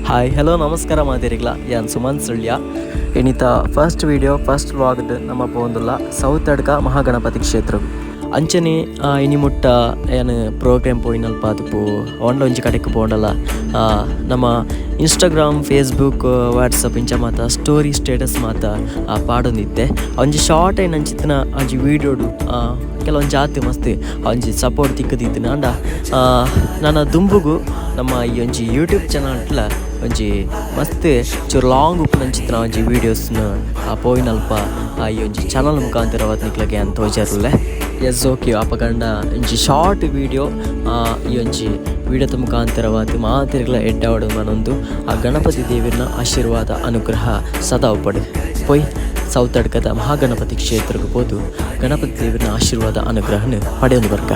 Hi hello ನಮಸ್ಕಾರ ಮಾದಿರಿಗ್ಲ ಯಾನ್ ಸುಮನ್ ಸುಳ್ಯ ಇನಿತ ಫಸ್ಟ್ ವಿಡಿಯೋ ಫಸ್ಟ್ ವ್ಲಾಗ್ಡ್ ನಮ್ಮ ಪೋಂದುಲ್ಲ ಸೌತ್ ಅಡ್ಕ ಮಹಾಗಣಪತಿ ಕ್ಷೇತ್ರ ಅಂಚನೆ ಇನಿ ಮುಟ್ಟ ಏನು ಪ್ರೋಗ್ರಾಮ್ ಪೋಯಿನಲ್ಪ ಅದು ಒಂಡ ಒಂಜಿ ಕಡೆಗೆ ಪೋಂಡಲ್ಲ ನಮ್ಮ ಇನ್ಸ್ಟಾಗ್ರಾಮ್ ಫೇಸ್ಬುಕ್ ವಾಟ್ಸಪ್ ಇಂಚ ಮಾತ ಸ್ಟೋರಿ ಸ್ಟೇಟಸ್ ಮಾತ ಪಾಡೊಂದಿತ್ತೆ ಒಂಜಿ ಶಾರ್ಟ್ ಏನು ಅಂಚಿತ್ತಿನ ಒಂಜಿ ವೀಡಿಯೋಡು ಕೆಲವೊಂದು ಜಾತಿ ಮಸ್ತ್ ಒಂಜಿ ಸಪೋರ್ಟ್ ತಿಕ್ಕದಿತ್ತಿನ ಅಂಡ ನನ್ನ ದುಂಬುಗು ನಮ್ಮ ಈ ಒಂಜಿ ಯೂಟ್ಯೂಬ್ ಚಾನಲ್ ಒಂಜಿ ಮಸ್ತ್ ಚೂರು ಲಾಂಗ್ ಉಪ್ಪುನಂಚಿತ್ತಿನ ಒಂಜಿ ವೀಡಿಯೋಸ್ನ ಪೋಯಿನಲ್ಪ ಈ ಒಂಜಿ ಚಾನಲ್ ಮುಖಾಂತರ ಅವತ್ನಿಕ್ಲಗೆ ಅಂತ ತೋಜಾರುಲ್ಲೆ ಎಸ್ ಓಕೆ ಅಪಗಂಡ ಒಂಜಿ ಶಾರ್ಟ್ ವೀಡಿಯೋ ಈ ಒಂಜಿ ವೀಡಿಯೋದ ಮುಖಾಂತರವಾದ ಮಾತಿರ್ಗಳ ಎಡ್ಡಾವಡು ಮನೊಂದು ಆ ಗಣಪತಿ ದೇವಿನ ಆಶೀರ್ವಾದ ಅನುಗ್ರಹ ಸದಾ ಉಪ್ಪಡು ಪೊಯ್ ಸೌತ್ ಅಡ್ಕದ ಮಹಾಗಣಪತಿ ಕ್ಷೇತ್ರಕ್ಕೆ ಹೋದು ಗಣಪತಿ ದೇವಿನ ಆಶೀರ್ವಾದ ಅನುಗ್ರಹನ ಪಡೆಯೊಂದು ಬರ್ಕ.